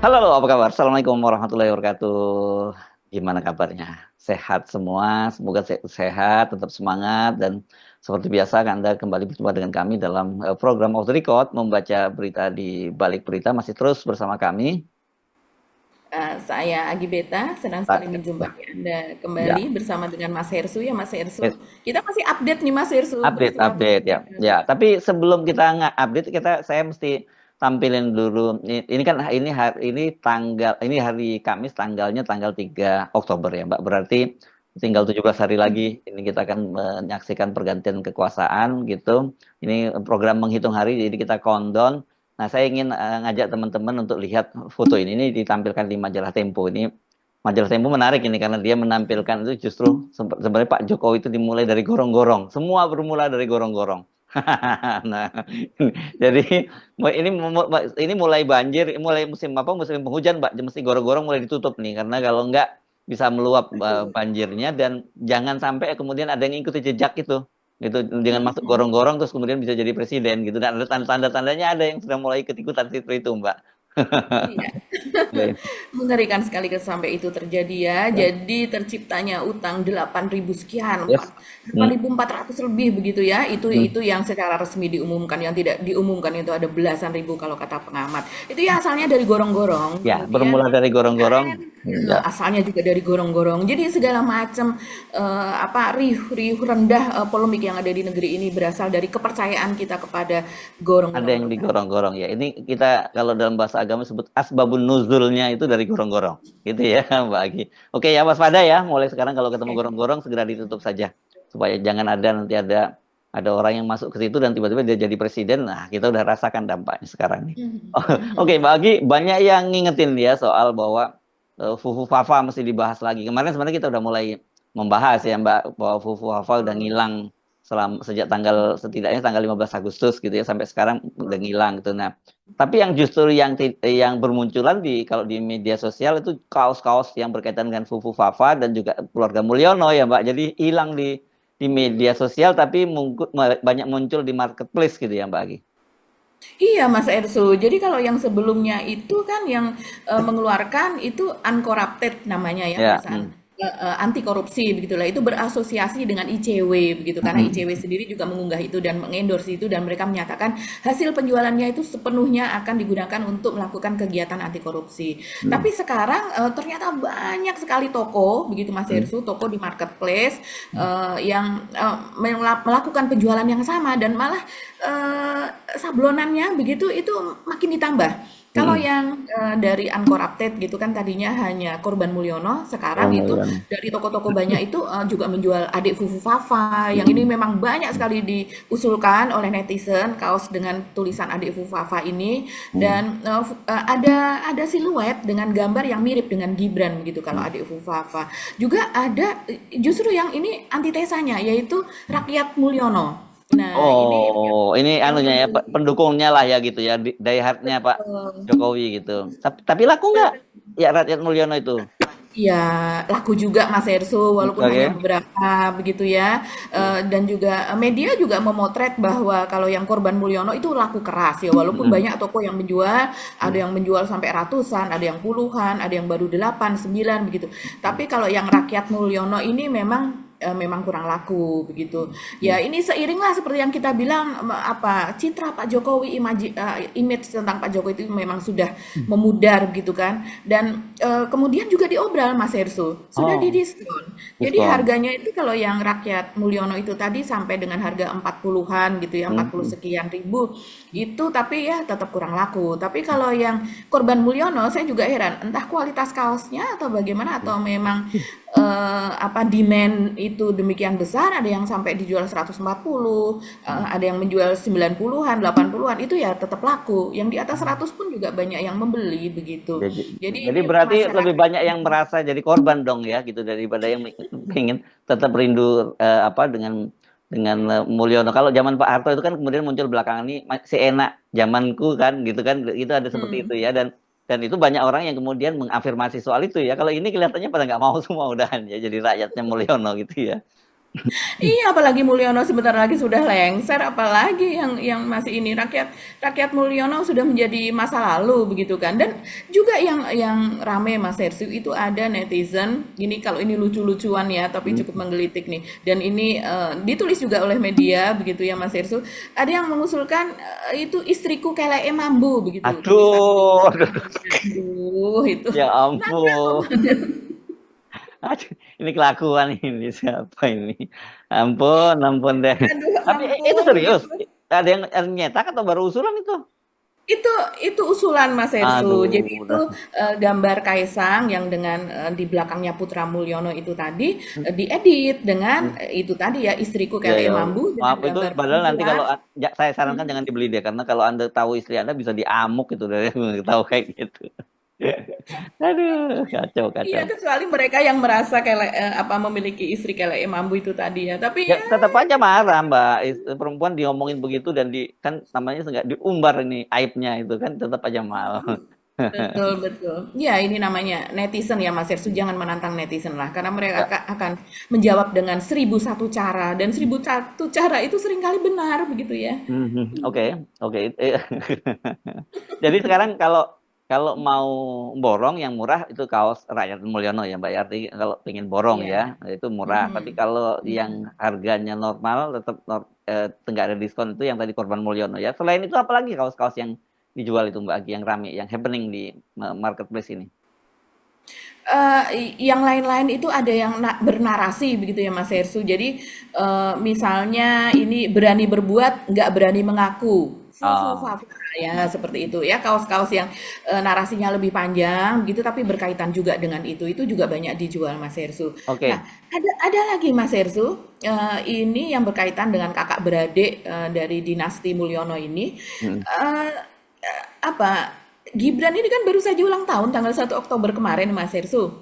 Halo, apa kabar? Assalamualaikum warahmatullahi wabarakatuh. Gimana kabarnya? Sehat semua, semoga sehat, tetap semangat, dan seperti biasa Anda kembali berjumpa dengan kami dalam program Off the Record, membaca berita di balik berita, masih terus bersama kami. Saya Agi Beta, senang sekali Tak- menjumpai Anda Ya, kembali bersama dengan Mas Hersu ya Mas yes, Hersu. Kita masih update nih Mas Hersu update, peristiwa update ya. terkini. Ya, tapi sebelum kita nge-update, saya mesti tampilin dulu. Ini kan ini hari Kamis, tanggalnya tanggal 3 Oktober ya, Mbak. Berarti tinggal 17 hari lagi ini kita akan menyaksikan pergantian kekuasaan gitu. Ini program menghitung hari, jadi kita countdown. Nah, saya ingin ngajak teman-teman untuk lihat foto ini. Ini ditampilkan di majalah Tempo. Ini majalah Tempo menarik ini karena dia menampilkan itu justru sebenarnya Pak Jokowi itu dimulai dari gorong-gorong. Semua bermula dari gorong-gorong. Nah, jadi ini mulai banjir, mulai musim apa? Musim penghujan, Mbak. Mesti gorong-gorong mulai ditutup nih karena kalau enggak bisa meluap Betul. banjirnya, dan jangan sampai kemudian ada yang ikuti jejak itu. Gitu, jangan masuk Hmm. gorong-gorong terus kemudian bisa jadi presiden gitu, dan ada tanda-tandanya, ada yang sudah mulai ikut-ikutan seperti itu, Mbak. Iya. Mengerikan sekali sampai itu terjadi ya. Jadi terciptanya utang 8.000 sekian, Yes. Hmm. 8.400 lebih begitu ya. Hmm. Itu yang secara resmi diumumkan, yang tidak diumumkan itu ada belasan ribu kalau kata pengamat. Itu ya asalnya dari gorong-gorong, Ya, kemudian bermula dari gorong-gorong. IKN Ya, asalnya juga dari gorong-gorong. Jadi segala macam riuh rendah polemik yang ada di negeri ini berasal dari kepercayaan kita kepada ada gorong-gorong yang terkait. digorong-gorong ya. Ini kita kalau dalam bahasa agama sebut asbabun nuzulnya itu dari gorong-gorong. Gitu ya, Mbak Agi. Oke ya, waspada ya. Mulai sekarang kalau ketemu gorong-gorong segera ditutup saja. Supaya jangan ada nanti ada orang yang masuk ke situ dan tiba-tiba dia jadi presiden. Nah, kita udah rasakan dampaknya sekarang nih. Oke, Mbak Agi, banyak yang ngingetin dia soal bahwa Fufu Fafa mesti dibahas lagi. Kemarin sebenarnya kita udah mulai membahas ya, Mbak, bahwa Fufu Fafa udah ngilang sejak setidaknya tanggal 15 Agustus gitu ya, sampai sekarang udah ngilang gitu. Nah, tapi yang justru yang bermunculan kalau di media sosial itu kaos-kaos yang berkaitan dengan Fufu Fafa dan juga keluarga Mulyono ya, Mbak. Jadi hilang di media sosial tapi banyak muncul di marketplace gitu ya, Mbak Agi. Iya Mas Erso, jadi kalau yang sebelumnya itu kan yang mengeluarkan itu uncorrupted namanya ya, Ya, perusahaan anti korupsi begitulah, itu berasosiasi dengan ICW begitu, karena ICW mm, sendiri juga mengunggah itu dan mengendorse itu, dan mereka menyatakan hasil penjualannya itu sepenuhnya akan digunakan untuk melakukan kegiatan anti korupsi. Tapi mm, sekarang ternyata banyak sekali toko begitu Mas mm, Erso, toko di marketplace mm. yang melakukan penjualan yang sama, dan malah eh, sablonannya begitu itu makin ditambah. Kalau Mm-mm. yang dari uncorrupted gitu kan tadinya hanya Korban Mulyono, sekarang Romo itu Irama. dari toko-toko banyak itu juga menjual adik Fufu Fafa. Yang ini Mm-mm. memang banyak sekali diusulkan oleh netizen kaos dengan tulisan adik Fufu Fafa ini, Mm-mm. dan ada siluet dengan gambar yang mirip dengan Gibran gitu kalau adik Fufu Fafa. Juga ada justru yang ini antitesanya yaitu Rakyat Mulyono. Nah, ini Oh, ini yang anunya ya, peduli. pendukungnya lah ya gitu ya, die hardnya Pak Jokowi gitu. Tapi laku nggak ya Rakyat Mulyono itu? Iya, laku juga Mas Erso, walaupun hanya Oke. beberapa begitu ya. Dan juga media juga memotret bahwa kalau yang Korban Mulyono itu laku keras ya, walaupun Mm-mm. banyak toko yang menjual, ada yang menjual sampai ratusan, ada yang puluhan, ada yang baru 8, 9 begitu. Tapi kalau yang Rakyat Mulyono ini memang kurang laku begitu. Ya, ini seiringlah seperti yang kita bilang apa citra Pak Jokowi, image tentang Pak Jokowi itu memang sudah memudar gitu kan. Dan kemudian juga diobral Mas Hersu, sudah Oh, didiskon. Jadi diskon. harganya itu kalau yang Rakyat Mulyono itu tadi sampai dengan harga 40-an gitu ya, 40 Mm-mm. sekian ribu. Itu tapi ya tetap kurang laku. Tapi kalau yang Korban Mulyono saya juga heran, entah kualitas kaosnya atau bagaimana, atau memang apa demand itu demikian besar, ada yang sampai dijual 140, ada yang menjual 90-an, 80-an, itu ya tetap laku. Yang di atas 100 pun juga banyak yang membeli begitu. Jadi, Jadi jadi ini berarti lebih masyarakat. banyak yang merasa jadi korban dong ya gitu, daripada yang pengen tetap rindu apa dengan Mulyono. Kalau zaman Pak Harto itu kan kemudian muncul belakangan ini masih enak zamanku kan gitu kan, itu ada seperti Hmm. itu ya, dan itu banyak orang yang kemudian mengafirmasi soal itu ya. Kalau ini kelihatannya pada nggak mau semua udahan ya jadi rakyatnya Mulyono gitu ya. Iya, apalagi Mulyono sebentar lagi sudah lengser, apalagi yang masih ini rakyat rakyat Mulyono sudah menjadi masa lalu begitu kan. Dan juga yang rame Mas Hersu itu ada netizen, ini kalau ini lucu-lucuan ya, tapi Hmm. cukup menggelitik nih. Dan ini ditulis juga oleh media begitu ya Mas Hersu. Ada yang mengusulkan itu istriku kelek mambu begitu tulisannya. Aduh, aduh, Aduh, itu ya nakal ampun. banget. Aduh, ini kelakuan ini siapa ini? Ampun, ampun deh. Aduh, Tapi itu ampun serius. gitu. Ada yang nyetak atau baru usulan itu? Itu itu usulan Mas Hersu. Jadi Aduh, itu udah. gambar Kaisang yang dengan di belakangnya Putra Mulyono itu tadi diedit dengan itu tadi ya istriku Ya, kelek ya. mambu dengan Maaf itu gambar padahal nanti kalau perempuan. saya sarankan jangan dibeli deh karena kalau Anda tahu istri Anda bisa diamuk itu dari tahu kayak gitu. Aduh, kacau, Iya kacau. kecuali mereka yang merasa kelek apa memiliki istri kelek mambu itu tadi ya. Tapi Ya ya tetap aja marah Mbak. Perempuan diomongin begitu dan kan namanya nggak diumbar ini aibnya itu kan tetap aja marah. betul betul. Ya ini namanya netizen ya Mas Hersu. Jangan menantang netizen lah karena mereka Ya. akan menjawab dengan 1001 cara dan 1001 cara itu seringkali benar begitu ya. Oke, oke. Jadi sekarang kalau kalau mau borong yang murah itu kaos Rakyat Mulyono ya Mbak Yarti. Kalau pengen borong Iya. ya itu murah. Tapi Mhm. kalau Mhm. yang harganya normal tetap nggak ada diskon itu yang tadi Korban Mulyono ya. Selain itu apalagi kaos-kaos yang dijual itu Mbak Agi yang rame, yang happening di marketplace ini? Yang lain-lain itu ada yang bernarasi begitu ya Mas Hersu. Jadi misalnya ini berani berbuat, nggak berani mengaku. Fufu Oh, fafa ya seperti itu ya kaos-kaos yang narasinya lebih panjang gitu tapi berkaitan juga dengan itu juga banyak dijual Mas Hersu. Nah oke. ada lagi Mas Hersu ini yang berkaitan dengan kakak beradik dari dinasti Mulyono ini. Hmm. Eh, apa Gibran ini kan baru saja ulang tahun tanggal 1 Oktober kemarin Mas Hersu.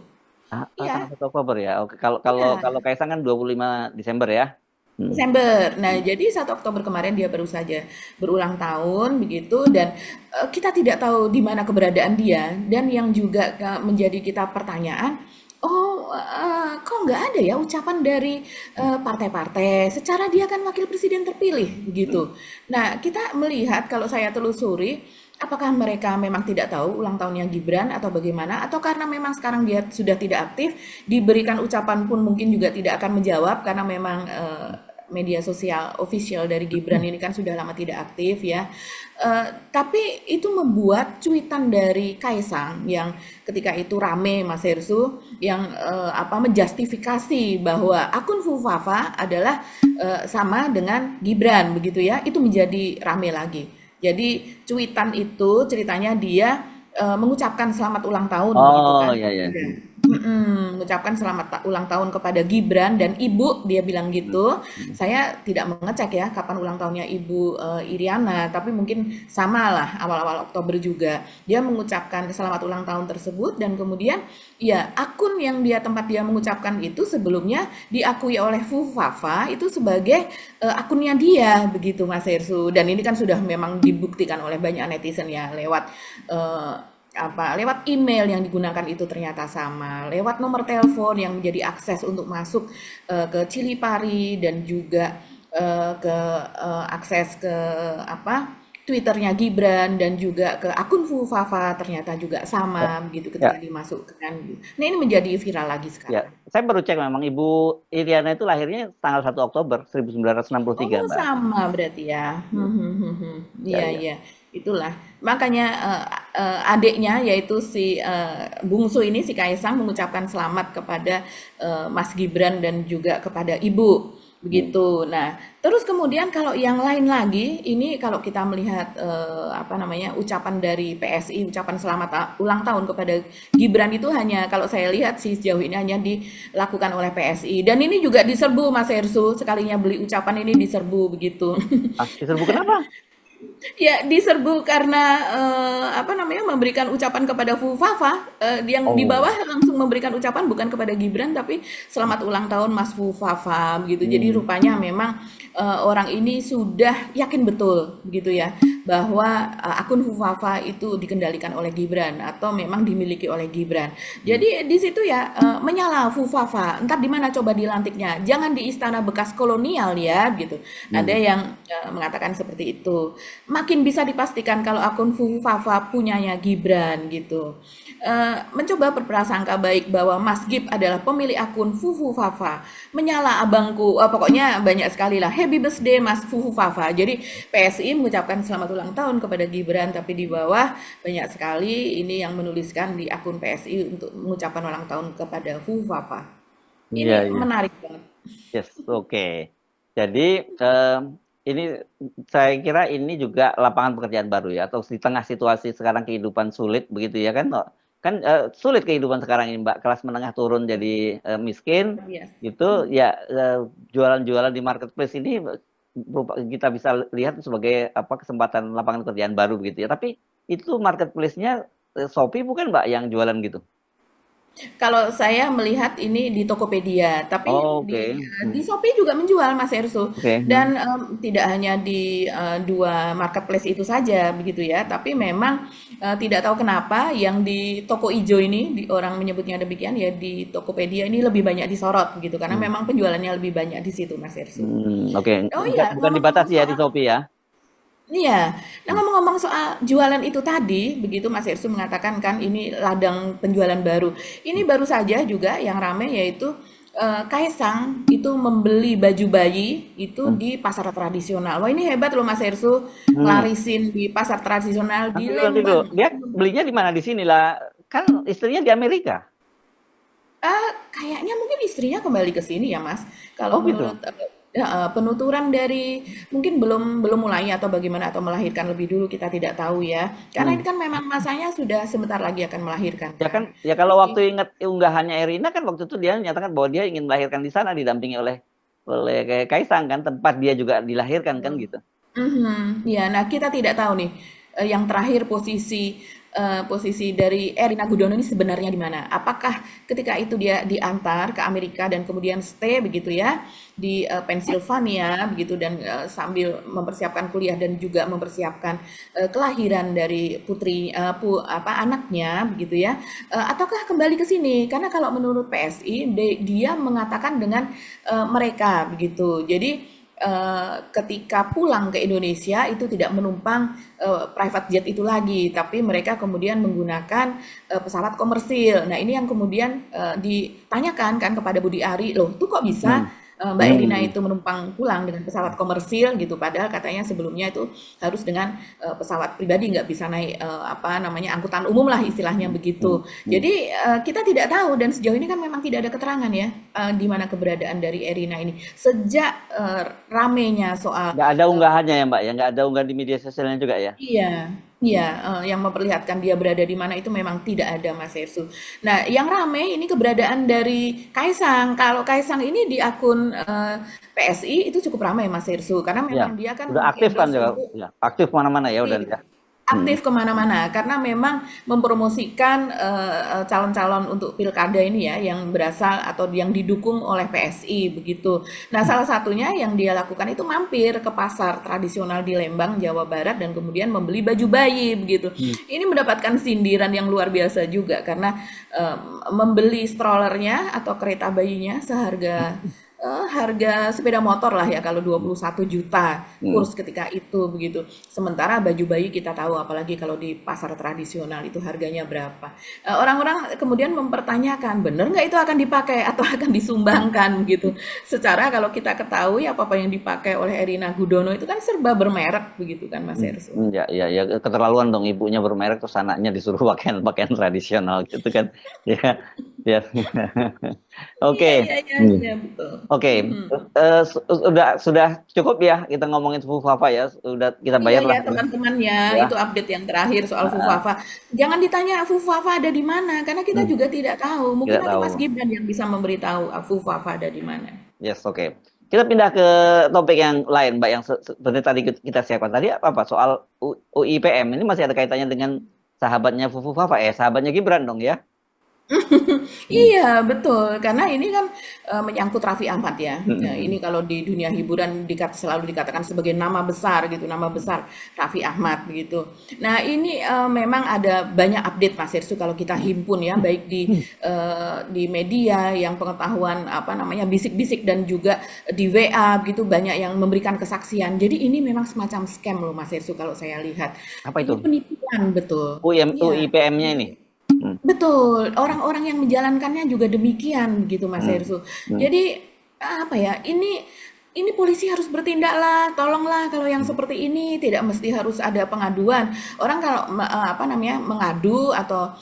Tanggal Iya, 1 Oktober ya. Oke, kalau kalau iya, kalau Kaisang kan 25 Desember ya. Hmm. Desember. Nah, Hmm. jadi 1 Oktober kemarin dia baru saja berulang tahun begitu dan kita tidak tahu di mana keberadaan dia dan yang juga menjadi kita pertanyaan, oh kok nggak ada ya ucapan dari partai-partai secara dia kan wakil presiden terpilih begitu. Nah, kita melihat kalau saya telusuri apakah mereka memang tidak tahu ulang tahunnya Gibran atau bagaimana? Atau karena memang sekarang dia sudah tidak aktif, diberikan ucapan pun mungkin juga tidak akan menjawab karena memang media sosial official dari Gibran ini kan sudah lama tidak aktif ya. Tapi itu membuat cuitan dari Kaisang yang ketika itu rame Mas Hersu yang apa menjustifikasi bahwa akun Fufafa adalah sama dengan Gibran begitu ya. Itu menjadi rame lagi. Jadi cuitan itu ceritanya dia mengucapkan selamat ulang tahun begitu Oh, kan ya, ya. kepada mengucapkan selamat ulang tahun kepada Gibran dan Ibu dia bilang Hmm. gitu. Hmm. Saya tidak mengecek ya kapan ulang tahunnya Ibu Iriana, tapi mungkin sama lah awal-awal Oktober juga. Dia mengucapkan selamat ulang tahun tersebut dan kemudian ya akun yang dia tempat dia mengucapkan itu sebelumnya diakui oleh Fufafa itu sebagai akunnya dia begitu Mas Hersu. Dan ini kan sudah memang dibuktikan oleh banyak netizen ya lewat eh, lewat email yang digunakan itu ternyata sama, lewat nomor telepon yang menjadi akses untuk masuk ke Cilipari dan juga ke akses ke Twitternya Gibran dan juga ke akun Fufafa ternyata juga Ya, sama begitu ketika ya, dimasukkan. Nah ini menjadi viral lagi ya. sekarang. Saya baru cek memang Ibu Iriana itu lahirnya tanggal 1 Oktober 1963, Oh, Mbak. sama berarti ya. Hmm. Ya, Iya, ya. iya. Itulah. Makanya adiknya yaitu si bungsu ini si Kaisang mengucapkan selamat kepada Mas Gibran dan juga kepada Ibu. Hmm. Begitu. Nah, terus kemudian kalau yang lain lagi, ini kalau kita melihat apa namanya ucapan dari PSI, ucapan selamat ulang tahun kepada Gibran itu hanya kalau saya lihat sih sejauh ini hanya dilakukan oleh PSI. Dan ini juga diserbu Mas Hersu, sekalinya beli ucapan ini diserbu begitu. Diserbu kenapa? Ya, diserbu karena apa namanya memberikan ucapan kepada Fufafa, yang di Oh. bawah langsung memberikan ucapan bukan kepada Gibran tapi selamat ulang tahun Mas Fufafa begitu. Jadi Hmm. rupanya memang orang ini sudah yakin betul begitu ya bahwa akun Fufafa itu dikendalikan oleh Gibran atau memang dimiliki oleh Gibran. Jadi di situ ya menyala Fufafa. Entar di mana coba dilantiknya? Jangan di istana bekas kolonial ya gitu. Ada Hmm. yang mengatakan seperti itu. Makin bisa dipastikan kalau akun Fufafa punyanya Gibran gitu. Mencoba berprasangka baik bahwa Mas Gib adalah pemilik akun Fufu Fafa. Menyala abangku, pokoknya banyak sekali lah. Happy birthday Mas Fufu Fafa. Jadi PSI mengucapkan selamat ulang tahun kepada Gibran, tapi di bawah banyak sekali ini yang menuliskan di akun PSI untuk mengucapkan ulang tahun kepada Fufu Fafa. Iya, Ini iya. menarik banget. Yes, oke. Jadi ini saya kira ini juga lapangan pekerjaan baru ya, atau di tengah situasi sekarang kehidupan sulit begitu ya kan? Kan sulit kehidupan sekarang ini Mbak, kelas menengah turun jadi miskin, Biasa. itu ya jualan-jualan di marketplace ini kita bisa lihat sebagai apa kesempatan lapangan pekerjaan baru begitu ya. Tapi itu marketplace-nya Shopee bukan Mbak yang jualan gitu? Kalau saya melihat ini di Tokopedia, tapi Oh, oke. di Shopee juga menjual Mas Erso. Oke. Dan tidak hanya di dua marketplace itu saja begitu ya, tapi memang tidak tahu kenapa yang di toko ijo ini, orang menyebutnya demikian ya, di Tokopedia ini lebih banyak disorot begitu karena Hmm. memang penjualannya lebih banyak di situ Mas Erso. Oke. Oh Bukan, iya, bukan ngomong-ngomong dibatasi ya di soal Shopee ya? iya. Nah, Hmm. ngomong-ngomong soal jualan itu tadi, begitu Mas Ersu mengatakan kan ini ladang penjualan baru. Ini baru saja juga yang ramai yaitu Kaisang itu membeli baju bayi itu Hmm. di pasar tradisional. Wah, ini hebat loh Mas Ersu, Hmm. ngelarisin di pasar tradisional Nanti di dulu, nanti dulu. Lembang. Dia belinya di mana? Di sini lah. Kan istrinya di Amerika. Kayaknya mungkin istrinya kembali ke sini ya, Mas. Kalau Oh gitu. menurut penuturan dari mungkin belum belum mulai atau bagaimana atau melahirkan lebih dulu kita tidak tahu ya. Karena Hmm. ini kan memang masanya sudah sebentar lagi akan melahirkan Ya kan, kan. ya kalau Jadi, waktu ingat unggahannya Erina kan waktu itu dia menyatakan bahwa dia ingin melahirkan di sana didampingi oleh Kaisang kan, tempat dia juga dilahirkan kan gitu. Ya, nah kita tidak tahu nih yang terakhir posisi dari Erina Gudono ini sebenarnya di mana? Apakah ketika itu dia diantar ke Amerika dan kemudian stay begitu ya di Pennsylvania begitu dan sambil mempersiapkan kuliah dan juga mempersiapkan kelahiran dari anaknya begitu ya, ataukah kembali ke sini? Karena kalau menurut PSI dia mengatakan dengan mereka begitu. Jadi ketika pulang ke Indonesia itu tidak menumpang private jet itu lagi, tapi mereka kemudian menggunakan pesawat komersil. Nah, ini yang kemudian ditanyakan kan kepada Budi Ari, loh, tuh kok bisa Hmm. Mbak Erina Hmm. itu menumpang pulang dengan pesawat komersil gitu, padahal katanya sebelumnya itu harus dengan pesawat pribadi, nggak bisa naik apa namanya angkutan umum lah istilahnya Hmm. begitu. Hmm. Jadi kita tidak tahu dan sejauh ini kan memang tidak ada keterangan ya di mana keberadaan dari Erina ini sejak ramenya soal Nggak ada unggahannya ya Mbak ya, nggak ada unggahan di media sosialnya juga ya. iya, iya, yang memperlihatkan dia berada di mana itu memang tidak ada Mas Ersu. Nah, yang rame ini keberadaan dari Kaisang. Kalau Kaisang ini di akun PSI itu cukup ramai Mas Ersu karena Ya, memang dia kan udah aktif kan meng-endorse juga, untuk ya, aktif kemana-mana ya udah aktif ya. Hmm. aktif kemana-mana karena memang mempromosikan calon-calon untuk pilkada ini ya yang berasal atau yang didukung oleh PSI begitu. Nah, salah satunya yang dia lakukan itu mampir ke pasar tradisional di Lembang, Jawa Barat dan kemudian membeli baju bayi begitu. Hmm. Ini mendapatkan sindiran yang luar biasa juga karena membeli strollernya atau kereta bayinya seharga harga sepeda motor lah ya kalau 21 juta Hmm. kurs ketika itu begitu. Sementara baju bayi kita tahu apalagi kalau di pasar tradisional itu harganya berapa. Orang-orang kemudian mempertanyakan benar nggak itu akan dipakai atau akan disumbangkan gitu. Secara kalau kita ketahui apa-apa yang dipakai oleh Erina Gudono itu kan serba bermerek begitu kan Mas Erso. Ya, ya, ya, keterlaluan dong ibunya bermerek terus anaknya disuruh pakaian pakaian tradisional gitu kan. Ya, ya. Iya Oke. iya iya Hmm. iya betul. Oke, sudah cukup ya kita ngomongin Fufafa ya. Sudah kita Iya bayarlah ya teman-teman ya, ya. itu update yang terakhir soal Heeh, Fufafa. Jangan ditanya Fufafa ada di mana, karena kita hmm, juga tidak tahu. Mungkin tidak nanti Mas tahu. Gibran yang bisa memberitahu Fufafa ada di mana. Yes, oke. Kita pindah ke topik yang lain, Mbak, yang seperti tadi kita siapkan tadi apa soal UIPM ini masih ada kaitannya dengan sahabatnya Fufafa, sahabatnya Gibran dong ya? Hmm. Iya, betul. Karena ini kan menyangkut Raffi Ahmad ya. Nah, Hmm. ini kalau di dunia hiburan selalu dikatakan sebagai nama besar gitu, nama besar Raffi Ahmad begitu. Nah, ini memang ada banyak update Mas Irsu kalau kita himpun ya, baik di media yang pengetahuan apa namanya bisik-bisik dan juga di WA begitu banyak yang memberikan kesaksian. Jadi ini memang semacam scam loh Mas Irsu kalau saya lihat. Apa itu? Ini penipuan betul. Iya. UIPM-nya ini. Hmm. Betul, orang-orang yang menjalankannya juga demikian gitu Mas Hmm. Hersu. Hmm. Jadi apa ya? Ini polisi harus bertindaklah, tolonglah kalau yang seperti ini tidak mesti harus ada pengaduan. Orang kalau apa namanya mengadu atau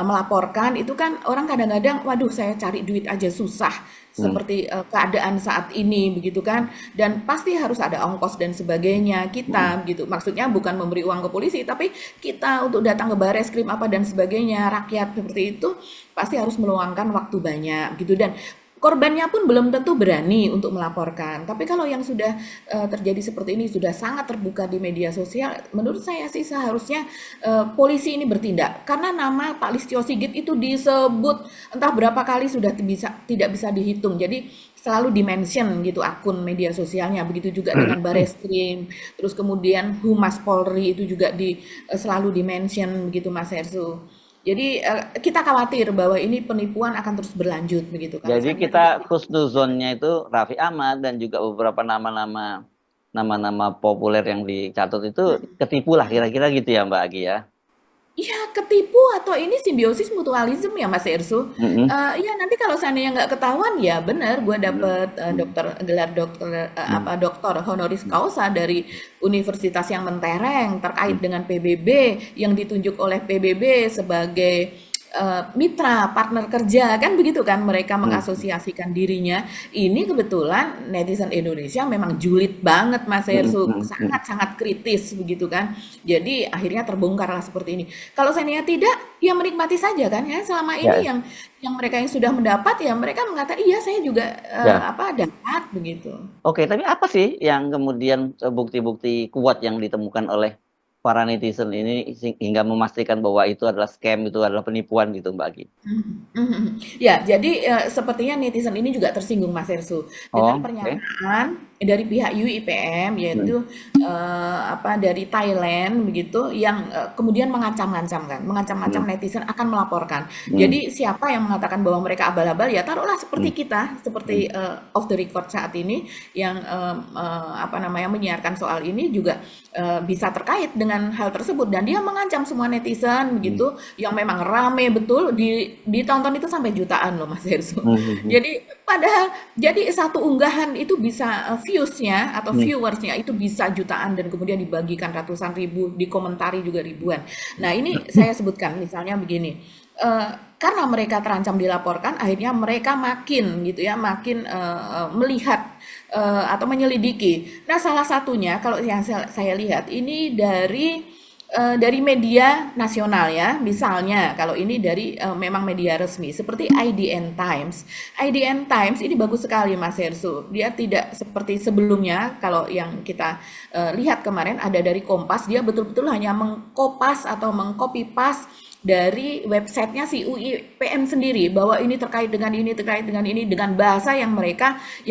melaporkan itu kan orang kadang-kadang, waduh saya cari duit aja susah Hmm. seperti keadaan saat ini begitu kan, dan pasti harus ada ongkos dan sebagainya Hmm. kita gitu. Maksudnya bukan memberi uang ke polisi, tapi kita untuk datang ke Bareskrim apa dan sebagainya, rakyat seperti itu pasti harus meluangkan waktu banyak gitu, dan korbannya pun belum tentu berani untuk melaporkan. Tapi kalau yang sudah terjadi seperti ini sudah sangat terbuka di media sosial, menurut saya sih seharusnya polisi ini bertindak. Karena nama Pak Listio Sigit itu disebut entah berapa kali sudah tidak bisa dihitung. Jadi selalu dimention gitu akun media sosialnya. Begitu juga dengan Bareskrim, terus kemudian Humas Polri itu juga selalu dimention begitu Mas Hersu. Jadi kita khawatir bahwa ini penipuan akan terus berlanjut begitu kalau Jadi seandainya kita tidak. khusnuzonnya itu Raffi Ahmad dan juga beberapa nama-nama populer yang dicatut itu ketipu lah kira-kira gitu ya Mbak Agi ya. Iya, ketipu atau ini simbiosis mutualisme ya Mas Ersu. Mm-mm. Iya nanti kalau seandainya nggak ketahuan ya benar gue Mm. dapet gelar dokter Mm. doktor honoris Mm. causa dari universitas yang mentereng terkait Mm. dengan PBB yang ditunjuk oleh PBB sebagai mitra partner kerja kan begitu kan mereka Mm. mengasosiasikan dirinya. Ini kebetulan netizen Indonesia memang julid banget Mas Mm. Ersu, Mm. Mm. sangat-sangat kritis begitu kan. Jadi akhirnya terbongkarlah seperti ini. Kalau seandainya tidak, ya menikmati saja kan ya. Selama ini Ya, yang mereka yang sudah mendapat ya mereka mengatakan iya saya juga ya. dapat begitu. Oke, tapi apa sih yang kemudian bukti-bukti kuat yang ditemukan oleh para netizen ini hingga memastikan bahwa itu adalah scam, itu adalah penipuan gitu Mbak Agi? Ya, jadi sepertinya netizen ini juga tersinggung Mas Ersu dengan Oh, oke. pernyataan dari pihak UIPM Mm. yaitu apa dari Thailand begitu yang kemudian mengancam-ngancam Mm. netizen akan melaporkan. Mm. Jadi siapa yang mengatakan bahwa mereka abal-abal ya taruhlah Mm. seperti kita seperti Mm. off the record saat ini yang apa namanya menyiarkan soal ini juga bisa terkait dengan hal tersebut dan dia mengancam semua netizen Mm. begitu yang memang rame betul ditonton itu sampai jutaan loh Mas Hersu. Mm. Mm. Jadi padahal jadi satu unggahan itu bisa views-nya atau Mm. viewers-nya itu bisa jutaan dan kemudian dibagikan ratusan ribu, dikomentari juga ribuan. Nah, ini saya sebutkan misalnya begini. Karena mereka terancam dilaporkan, akhirnya mereka makin gitu ya, makin melihat atau menyelidiki. Nah, salah satunya kalau yang saya lihat ini dari media nasional ya, misalnya kalau ini dari memang media resmi seperti IDN Times. IDN Times ini bagus sekali Mas Hersu. Dia tidak seperti sebelumnya kalau yang kita lihat kemarin ada dari Kompas, dia betul-betul hanya mengkopas atau mengcopy paste dari websitenya si UIPM sendiri bahwa ini terkait dengan ini dengan bahasa yang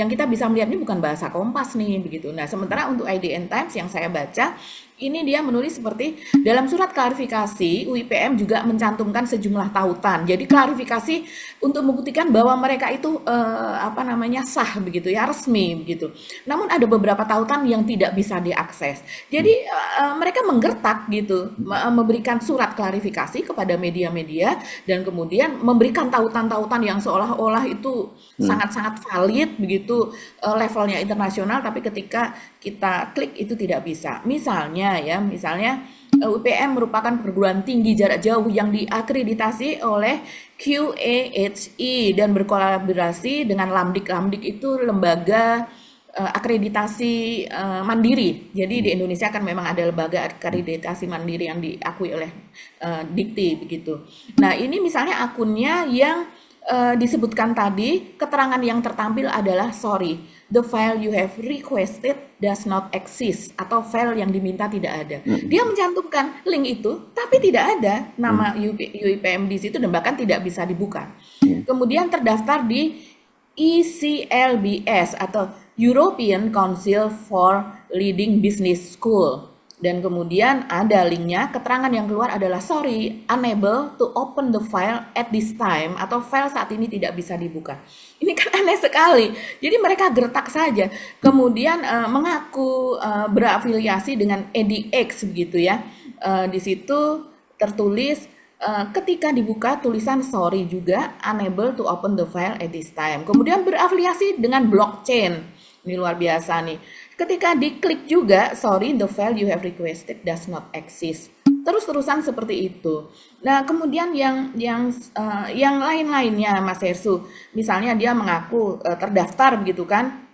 kita bisa melihat ini bukan bahasa Kompas nih begitu. Nah, sementara untuk IDN Times yang saya baca ini dia menulis seperti dalam surat klarifikasi UIPM juga mencantumkan sejumlah tautan. Jadi klarifikasi untuk membuktikan bahwa mereka itu apa namanya sah begitu ya, resmi begitu. Namun ada beberapa tautan yang tidak bisa diakses. Jadi mereka menggertak gitu, memberikan surat klarifikasi kepada media-media dan kemudian memberikan tautan-tautan yang seolah-olah itu Mm. sangat-sangat valid begitu levelnya internasional tapi ketika kita klik itu tidak bisa. Misalnya UPM merupakan perguruan tinggi jarak jauh yang diakreditasi oleh QAHE dan berkolaborasi dengan Lamdik. Lamdik itu lembaga akreditasi mandiri. Jadi di Indonesia kan memang ada lembaga akreditasi mandiri yang diakui oleh Dikti begitu. Nah, ini misalnya akunnya yang disebutkan tadi, keterangan yang tertampil adalah sorry, the file you have requested does not exist, atau file yang diminta tidak ada. Dia mencantumkan link itu, tapi tidak ada nama UIPM di situ dan bahkan tidak bisa dibuka. Kemudian terdaftar di ECLBS atau European Council for Leading Business School. Dan kemudian ada linknya, keterangan yang keluar adalah sorry, unable to open the file at this time, atau file saat ini tidak bisa dibuka. Ini kan aneh sekali. Jadi mereka gertak saja. Kemudian mengaku berafiliasi dengan EDX begitu ya. Di situ tertulis ketika dibuka tulisan sorry juga, unable to open the file at this time. Kemudian berafiliasi dengan blockchain. Ini luar biasa nih. Ketika diklik juga, sorry, the file you have requested does not exist. Terus-terusan seperti itu. Nah, kemudian yang lain-lainnya, Mas Hersu, misalnya dia mengaku terdaftar begitu kan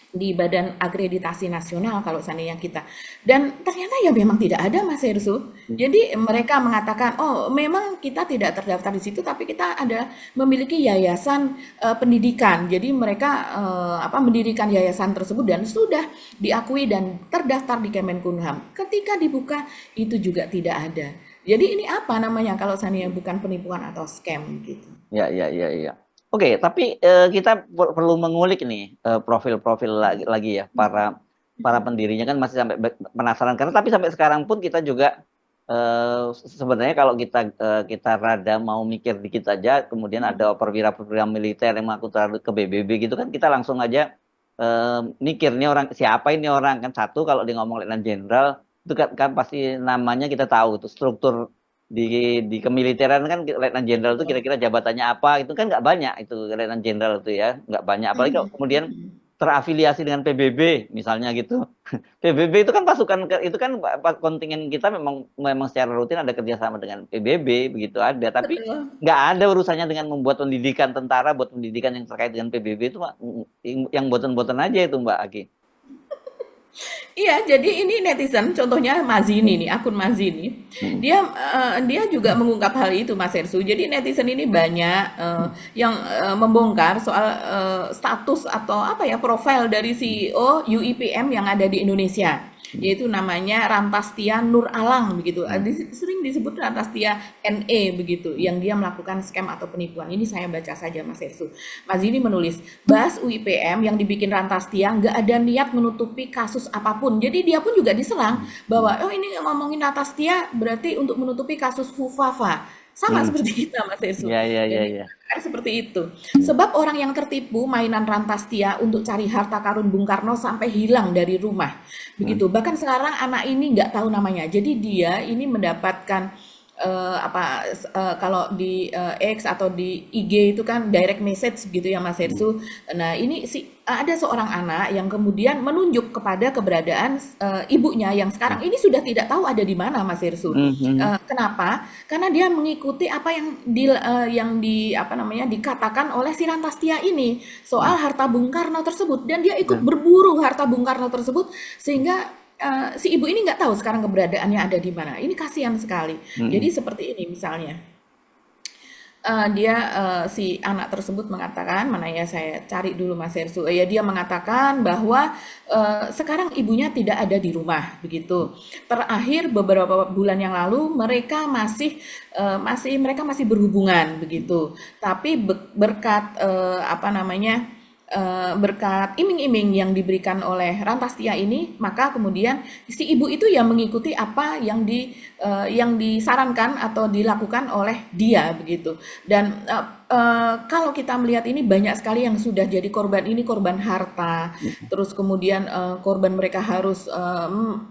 di Badan Akreditasi Nasional kalau seandainya kita. Dan ternyata ya memang tidak ada, Mas Hersu. Jadi mereka mengatakan, oh memang kita tidak terdaftar di situ, tapi kita ada memiliki yayasan pendidikan. Jadi mereka mendirikan yayasan tersebut dan sudah diakui dan terdaftar di Kemenkumham. Ketika dibuka itu juga tidak ada. Jadi ini apa namanya kalau seandainya bukan penipuan atau scam gitu. Ya. Oke, tapi kita perlu mengulik nih profil-profil lagi ya para pendirinya, kan masih sampai penasaran karena tapi sampai sekarang pun kita juga sebenarnya kalau kita rada mau mikir dikit aja, kemudian ada perwira-perwira militer yang mengaku ke BBB gitu kan, kita langsung aja mikir nih orang siapa ini orang, kan satu kalau dia ngomong Letnan Jenderal itu kan pasti namanya kita tahu tuh struktur di kemiliteran kan. Letnan Jenderal itu kira-kira jabatannya apa itu kan nggak banyak, itu Letnan Jenderal itu ya nggak banyak, apalagi kalau kemudian terafiliasi dengan PBB misalnya gitu. PBB itu kan pasukan, itu kan kontingen kita memang secara rutin ada kerjasama dengan PBB begitu ada, tapi nggak ada urusannya dengan membuat pendidikan tentara, buat pendidikan yang terkait dengan PBB itu yang boten-boten aja itu Mbak Aki. Iya, jadi ini netizen, contohnya Mazini nih, akun Mazini, dia juga mengungkap hal itu, Mas Hersu. Jadi netizen ini banyak yang membongkar soal status atau profil dari CEO UIPM yang ada di Indonesia, yaitu namanya Rantastia Nur Alang begitu. Sering disebut Rantastia NE begitu, yang dia melakukan scam atau penipuan. Ini saya baca saja, Mas Hersu. Mazini menulis, bahas UIPM yang dibikin Rantastia nggak ada niat menutupi kasus apapun. Jadi dia pun juga diserang bahwa ini ngomongin Rantastia berarti untuk menutupi kasus Hufafa. Sama seperti kita, Mas Hersu. Iya. Seperti itu. Sebab orang yang tertipu mainan Rantastia untuk cari harta karun Bung Karno sampai hilang dari rumah. Begitu. Bahkan sekarang anak ini nggak tahu namanya. Jadi dia ini mendapatkan kalau di X atau di IG itu kan direct message gitu ya, Mas Hersu. Nah, ini ada seorang anak yang kemudian menunjuk kepada keberadaan ibunya yang sekarang ini sudah tidak tahu ada di mana, Mas Hersu. Kenapa? Karena dia mengikuti apa yang dikatakan oleh si Rantastia ini soal harta Bung Karno tersebut, dan dia ikut berburu harta Bung Karno tersebut sehingga si ibu ini nggak tahu sekarang keberadaannya ada di mana. Ini kasihan sekali. Jadi seperti ini misalnya, si anak tersebut mengatakan, mana ya saya cari dulu, Mas Hersu. Dia mengatakan bahwa sekarang ibunya tidak ada di rumah begitu. Terakhir beberapa bulan yang lalu mereka masih berhubungan begitu. Tapi berkat berkat iming-iming yang diberikan oleh Rantastia ini, maka kemudian si ibu itu yang mengikuti apa yang disarankan atau dilakukan oleh dia begitu. Dan kalau kita melihat ini banyak sekali yang sudah jadi korban, ini korban harta, terus kemudian korban mereka harus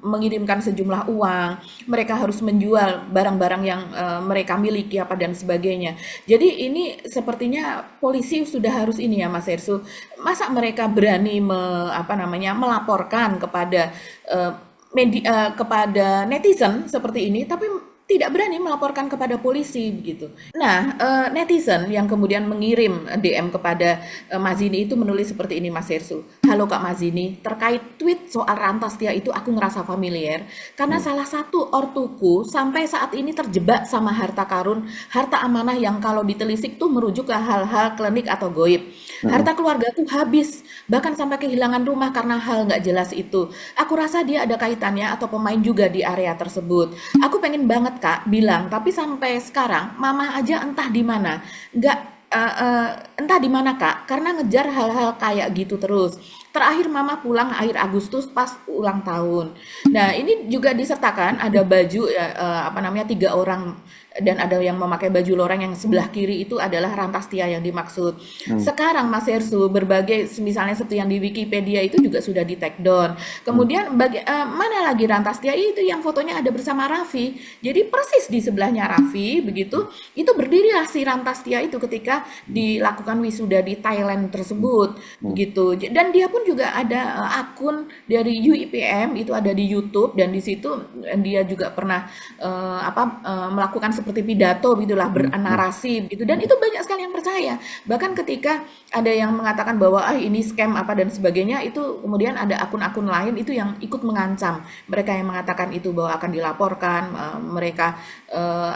mengirimkan sejumlah uang, mereka harus menjual barang-barang yang mereka miliki dan sebagainya. Jadi ini sepertinya polisi sudah harus ini ya, Mas Hersu. Masa mereka berani melaporkan kepada kepada netizen seperti ini, tapi tidak berani melaporkan kepada polisi begitu. Nah, netizen yang kemudian mengirim DM kepada Mazini itu menulis seperti ini, Mas Hersu. Halo Kak Mazini, terkait tweet soal Rantastia itu aku ngerasa familiar karena salah satu ortuku sampai saat ini terjebak sama harta karun, harta amanah yang kalau ditelisik tuh merujuk ke hal-hal klinik atau goib. Harta keluargaku habis, bahkan sampai kehilangan rumah karena hal nggak jelas itu. Aku rasa dia ada kaitannya atau pemain juga di area tersebut. Aku pengen banget Kak bilang, tapi sampai sekarang Mama aja entah di mana, nggak entah di mana Kak, karena ngejar hal-hal kayak gitu terus. Terakhir Mama pulang akhir Agustus pas ulang tahun. Nah ini juga disertakan ada baju apa namanya 3 orang dan ada yang memakai baju loreng yang sebelah kiri itu adalah Rantastia yang dimaksud. Sekarang Mas Hersu berbagai misalnya seperti yang di Wikipedia itu juga sudah di take down. Kemudian mana lagi Rantastia itu yang fotonya ada bersama Raffi. Jadi persis di sebelahnya Raffi begitu. Itu berdirilah si Rantastia itu ketika dilakukan wisuda di Thailand tersebut begitu. Dan dia pun juga ada akun dari UIPM itu ada di YouTube dan di situ dia juga pernah melakukan seperti pidato gitulah bernarasi gitu dan itu banyak sekali yang percaya. Bahkan ketika ada yang mengatakan bahwa ini scam apa dan sebagainya itu kemudian ada akun-akun lain itu yang ikut mengancam mereka yang mengatakan itu bahwa akan dilaporkan mereka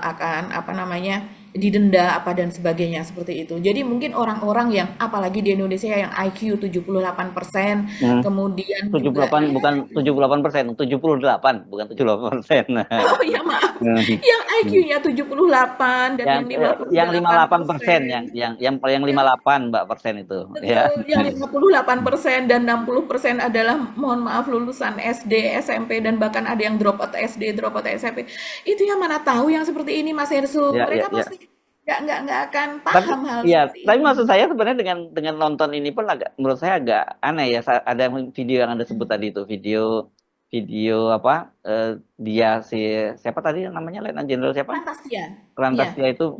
akan apa namanya didenda apa dan sebagainya seperti itu. Jadi mungkin orang-orang yang apalagi di Indonesia yang IQ 78%, kemudian juga 78 bukan 78%, 78 bukan 78%. oh ya maaf, yang IQ-nya 78 dan Yang 58%, 58%. yang 58 Mbak persen itu, ya. Betul, yang 58% dan 60% adalah mohon maaf lulusan SD, SMP dan bahkan ada yang drop out SD, drop out SMP. Itu yang mana tahu yang seperti ini Mas Hersu. Ya, ya, Mereka ya. pasti nggak akan Tapi paham hal ya, seperti tapi ini. maksud saya sebenarnya dengan nonton ini pun menurut saya agak aneh ya. Ada video yang Anda sebut tadi itu, video apa dia siapa tadi namanya Letnan Jenderal siapa? Fantastia. Iya. Lantas dia itu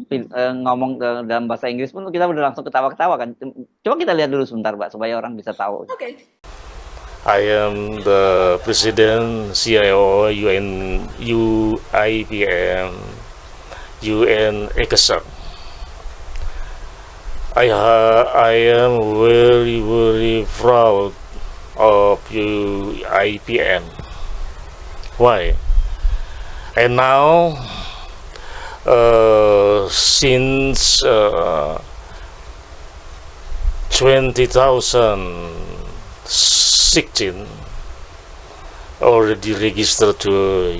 ngomong dalam bahasa Inggris pun kita udah langsung ketawa-ketawa kan. Coba kita lihat dulu sebentar, Mbak, supaya orang bisa tahu. Oke. I am the President CIO UIPM UN ECOSOC. I am very very proud of UIPM. Why? And now, since 2016, already registered to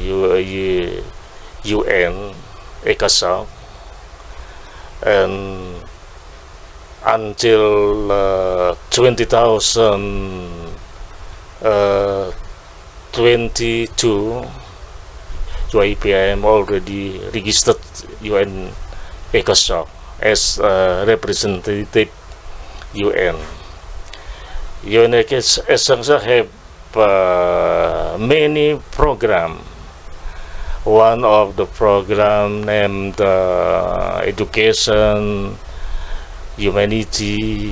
UN ECOSOC, and until 2022, UIPM already registered UN ECOSOC as a representative UN. UN ECOSOC have many program. One of the program named Education, Humanity,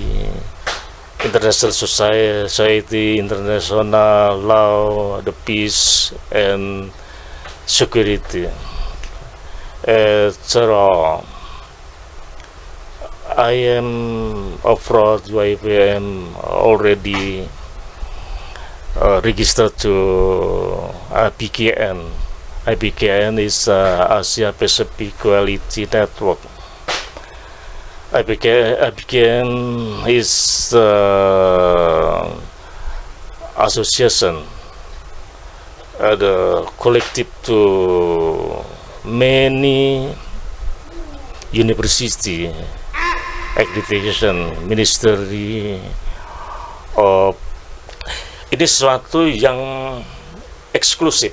International Society, International Law, the Peace and Security, etc. I am abroad UIPM already registered to IPKN. IPKN is Asia Pacific Quality Network. IPKN is association, the collective to many university accreditation ministry of. Ini sesuatu yang eksklusif,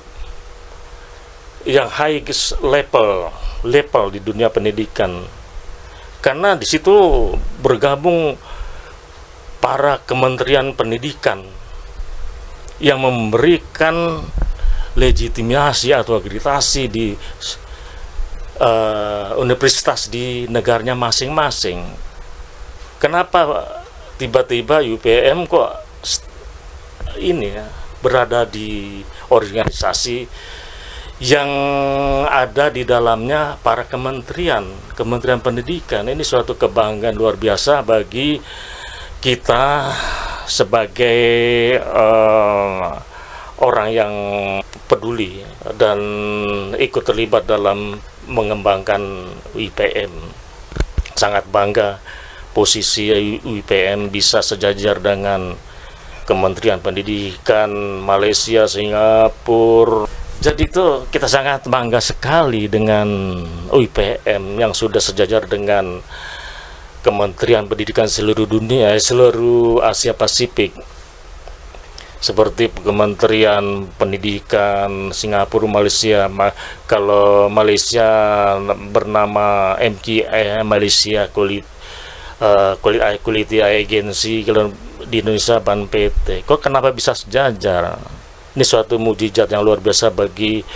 yang high level di dunia pendidikan, karena di situ bergabung para kementerian pendidikan yang memberikan legitimasi atau akreditasi di universitas di negaranya masing-masing. Kenapa tiba-tiba UPM kok ini ya, berada di organisasi yang ada di dalamnya para Kementerian Pendidikan. Ini suatu kebanggaan luar biasa bagi kita sebagai orang yang peduli dan ikut terlibat dalam mengembangkan UIPM. Sangat bangga posisi UIPM bisa sejajar dengan Kementerian Pendidikan Malaysia, Singapura. Jadi itu kita sangat bangga sekali dengan UIPM yang sudah sejajar dengan Kementerian Pendidikan seluruh dunia, seluruh Asia Pasifik. Seperti Kementerian Pendidikan Singapura, Malaysia. Kalau Malaysia bernama MKI, Malaysia Quality Agency, kalau di Indonesia BAN PT. Kok kenapa bisa sejajar? Ini suatu mukjizat yang luar biasa bagi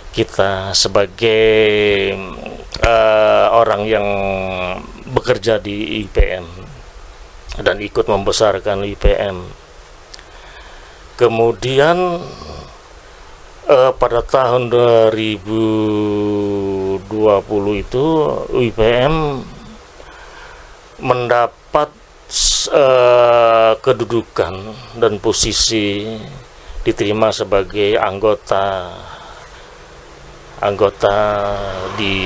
kita sebagai orang yang bekerja di IPM dan ikut membesarkan IPM. Kemudian pada tahun 2020 itu IPM mendapat kedudukan dan posisi diterima sebagai anggota di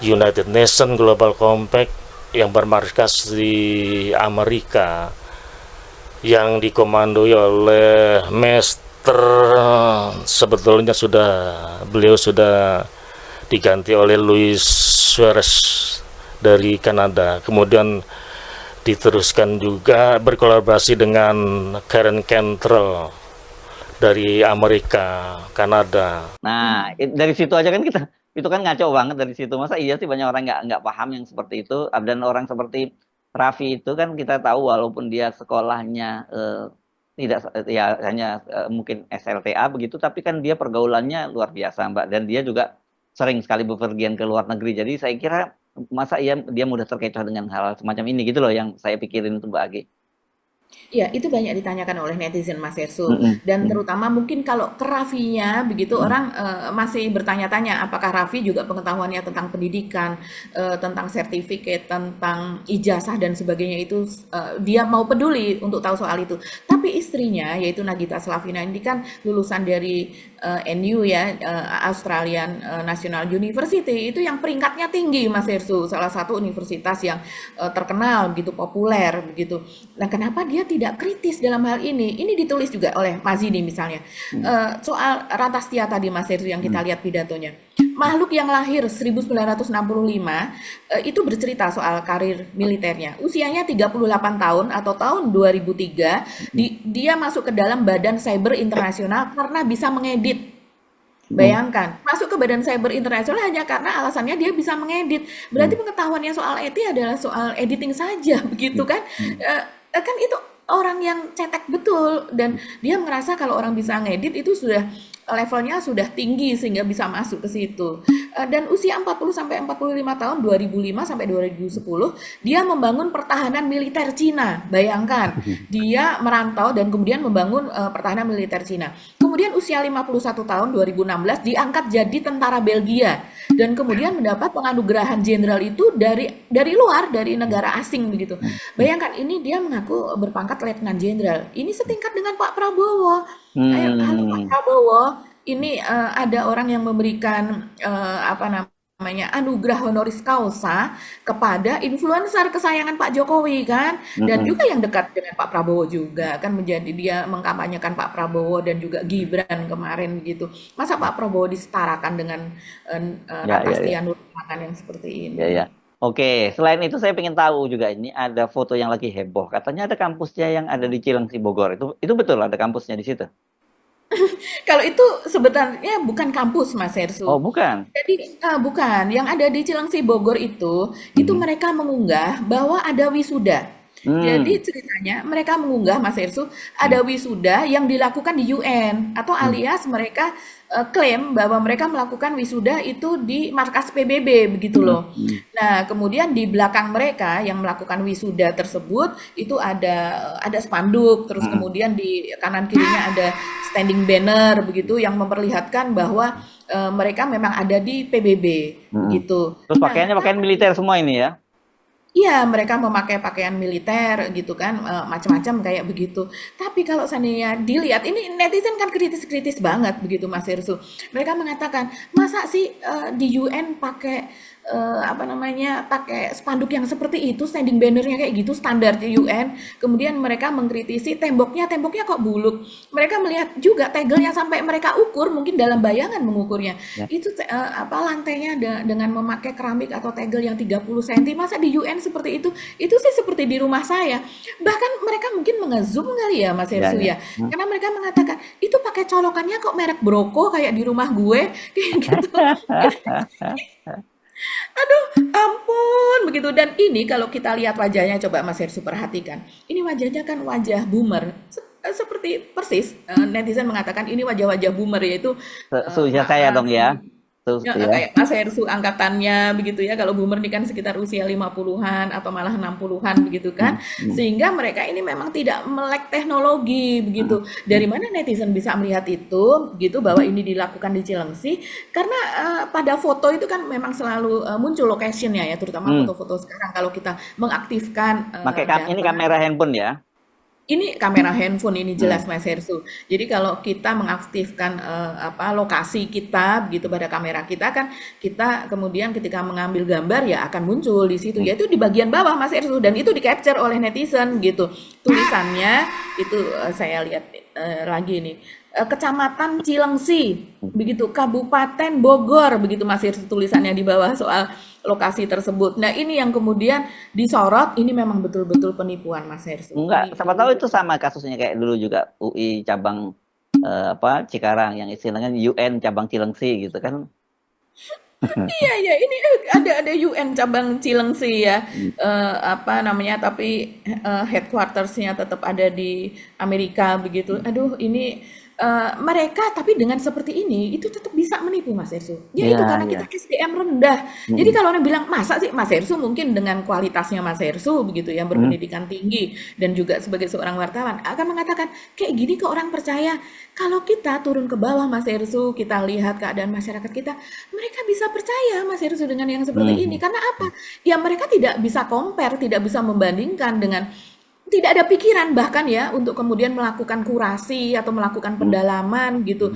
United Nations Global Compact yang bermarkas di Amerika, yang dikomandoi oleh Master, sebetulnya beliau sudah diganti oleh Louis Suarez dari Kanada. Kemudian diteruskan juga berkolaborasi dengan Karen Cantrell dari Amerika, Kanada. Nah, dari situ aja kan kita, itu kan ngaco banget dari situ. Masa iya sih banyak orang nggak paham yang seperti itu. Dan orang seperti Raffi itu kan kita tahu walaupun dia sekolahnya tidak ya hanya mungkin SLTA begitu, tapi kan dia pergaulannya luar biasa, Mbak. Dan dia juga sering sekali bepergian ke luar negeri. Jadi saya kira masa dia mudah terkecoh dengan hal semacam ini gitu loh yang saya pikirin itu, Mbak Agi. Ya, itu banyak ditanyakan oleh netizen Mas Ersu, dan terutama mungkin kalau ke Raffinya begitu orang masih bertanya-tanya apakah Raffi juga pengetahuannya tentang pendidikan, tentang sertifikat, tentang ijazah dan sebagainya itu dia mau peduli untuk tahu soal itu. Tapi istrinya yaitu Nagita Slavina ini kan lulusan dari NU ya, Australian National University, itu yang peringkatnya tinggi Mas Ersu, salah satu universitas yang terkenal begitu populer begitu. Nah, kenapa dia tidak kritis dalam hal ini? Ini ditulis juga oleh Mazini misalnya. Soal Rantastia tadi Mas Ersu yang kita lihat pidatonya. Makhluk yang lahir 1965 itu bercerita soal karir militernya. Usianya 38 tahun atau tahun 2003 dia masuk ke dalam Badan Cyber Internasional karena bisa mengedit. Bayangkan, masuk ke Badan Cyber Internasional hanya karena alasannya dia bisa mengedit. Berarti pengetahuannya soal IT adalah soal editing saja, begitu kan? Kan itu orang yang cetek betul, dan dia merasa kalau orang bisa ngedit itu sudah levelnya sudah tinggi sehingga bisa masuk ke situ. Dan usia 40 sampai 45 tahun 2005 sampai 2010 dia membangun pertahanan militer Cina. Bayangkan, dia merantau dan kemudian membangun pertahanan militer Cina. Kemudian usia 51 tahun 2016 diangkat jadi tentara Belgia dan kemudian mendapat penganugerahan jenderal itu dari luar, dari negara asing begitu. Bayangkan, ini dia mengaku berpangkat letnan jenderal. Ini setingkat dengan Pak Prabowo. Halo Pak Prabowo, ini ada orang yang memberikan anugerah honoris causa kepada influencer kesayangan Pak Jokowi kan, dan juga yang dekat dengan Pak Prabowo juga kan, menjadi dia mengkampanyekan Pak Prabowo dan juga Gibran kemarin gitu. Masa Pak Prabowo disetarakan dengan Rantastia Nurulhakan yang seperti ini? Oke, selain itu saya ingin tahu juga, ini ada foto yang lagi heboh. Katanya ada kampusnya yang ada di Cilengsi Bogor. Itu betul ada kampusnya di situ? Kalau itu sebenarnya bukan kampus Mas Hersu. Oh, bukan. Jadi bukan. Yang ada di Cilengsi Bogor itu mereka mengunggah bahwa ada wisuda. Jadi ceritanya mereka mengunggah Mas Hersu ada wisuda yang dilakukan di UN, atau alias mereka klaim bahwa mereka melakukan wisuda itu di markas PBB begitu loh. Nah, kemudian di belakang mereka yang melakukan wisuda tersebut itu ada spanduk, terus kemudian di kanan kirinya ada standing banner begitu yang memperlihatkan bahwa mereka memang ada di PBB gitu. Terus Nah, pakaiannya pakaian militer semua ini ya? iya, mereka memakai pakaian militer gitu kan, macam-macam kayak begitu. Tapi kalau seandainya dilihat, ini netizen kan kritis-kritis banget begitu Mas Hersu. Mereka mengatakan, masa sih di UN pakai apa namanya, pakai spanduk yang seperti itu, standing bannernya kayak gitu, standar di UN. Kemudian mereka mengkritisi temboknya kok buluk. Mereka melihat juga tegelnya sampai mereka ukur, mungkin dalam bayangan mengukurnya. Ya. Itu apa lantainya dengan memakai keramik atau tegel yang 30 cm, masa di UN seperti itu sih seperti di rumah saya. Bahkan mereka mungkin mengezoom kali ya Mas Hersu Ya. ya, karena mereka mengatakan itu pakai colokannya kok merek Broko kayak di rumah gue kayak gitu. Aduh, ampun begitu. Dan ini kalau kita lihat wajahnya, coba Mas Hersu perhatikan, ini wajahnya kan wajah boomer. Seperti persis netizen mengatakan ini wajah-wajah boomer, yaitu Seusia saya maaf dong ya. Terus ya, ya. kayak Mas Hersu angkatannya begitu ya. Kalau boomer ini kan sekitar usia 50-an atau malah 60-an begitu kan. Sehingga mereka ini memang tidak melek teknologi begitu. Dari mana netizen bisa melihat itu gitu, bahwa ini dilakukan di Cilengsi? Karena pada foto itu kan memang selalu muncul location-nya ya, terutama foto-foto sekarang kalau kita mengaktifkan Pakai ini data. kamera handphone ya. Ini kamera handphone ini jelas Mas Hersu. Jadi kalau kita mengaktifkan apa lokasi kita begitu pada kamera kita, kan kita kemudian ketika mengambil gambar ya akan muncul di situ, yaitu di bagian bawah Mas Hersu, dan itu di capture oleh netizen gitu. Tulisannya itu saya lihat lagi nih. Kecamatan Cilengsi begitu, Kabupaten Bogor begitu Mas Hersu, tulisannya di bawah soal lokasi tersebut. Nah, ini yang kemudian disorot, ini memang betul-betul penipuan Mas Hersu. Enggak, Ini siapa tahu itu sama kasusnya kayak dulu juga UI cabang Cikarang yang istilahnya UN cabang Cilengsi gitu kan. iya ya, ini ada UN cabang Cilengsi ya, apa namanya, tapi headquarters-nya tetap ada di Amerika begitu. Aduh, ini mereka tapi dengan seperti ini itu tetap bisa menipu Mas Hersu. Ya itu Iya, karena iya. kita SDM rendah. Jadi kalau orang bilang masa sih Mas Hersu, mungkin dengan kualitasnya Mas Hersu begitu yang berpendidikan tinggi dan juga sebagai seorang wartawan akan mengatakan kayak gini kok orang percaya. Kalau kita turun ke bawah Mas Hersu, kita lihat keadaan masyarakat kita, mereka bisa percaya Mas Hersu dengan yang seperti ini. Karena apa? Ya mereka tidak bisa compare, tidak bisa membandingkan dengan, tidak ada pikiran bahkan ya untuk kemudian melakukan kurasi atau melakukan pendalaman gitu.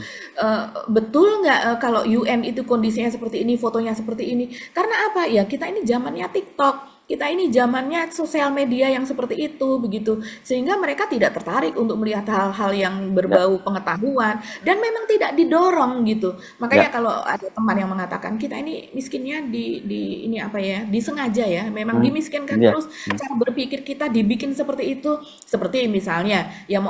Betul nggak kalau UN itu kondisinya seperti ini, fotonya seperti ini? Karena apa? Ya kita ini zamannya TikTok. Kita ini zamannya sosial media yang seperti itu begitu, sehingga mereka tidak tertarik untuk melihat hal-hal yang Ya, berbau pengetahuan dan memang tidak didorong gitu. Makanya ya, kalau ada teman yang mengatakan kita ini miskinnya di ini apa ya, disengaja ya, memang dimiskinkan ya. terus, cara berpikir kita dibikin seperti itu. Seperti misalnya ya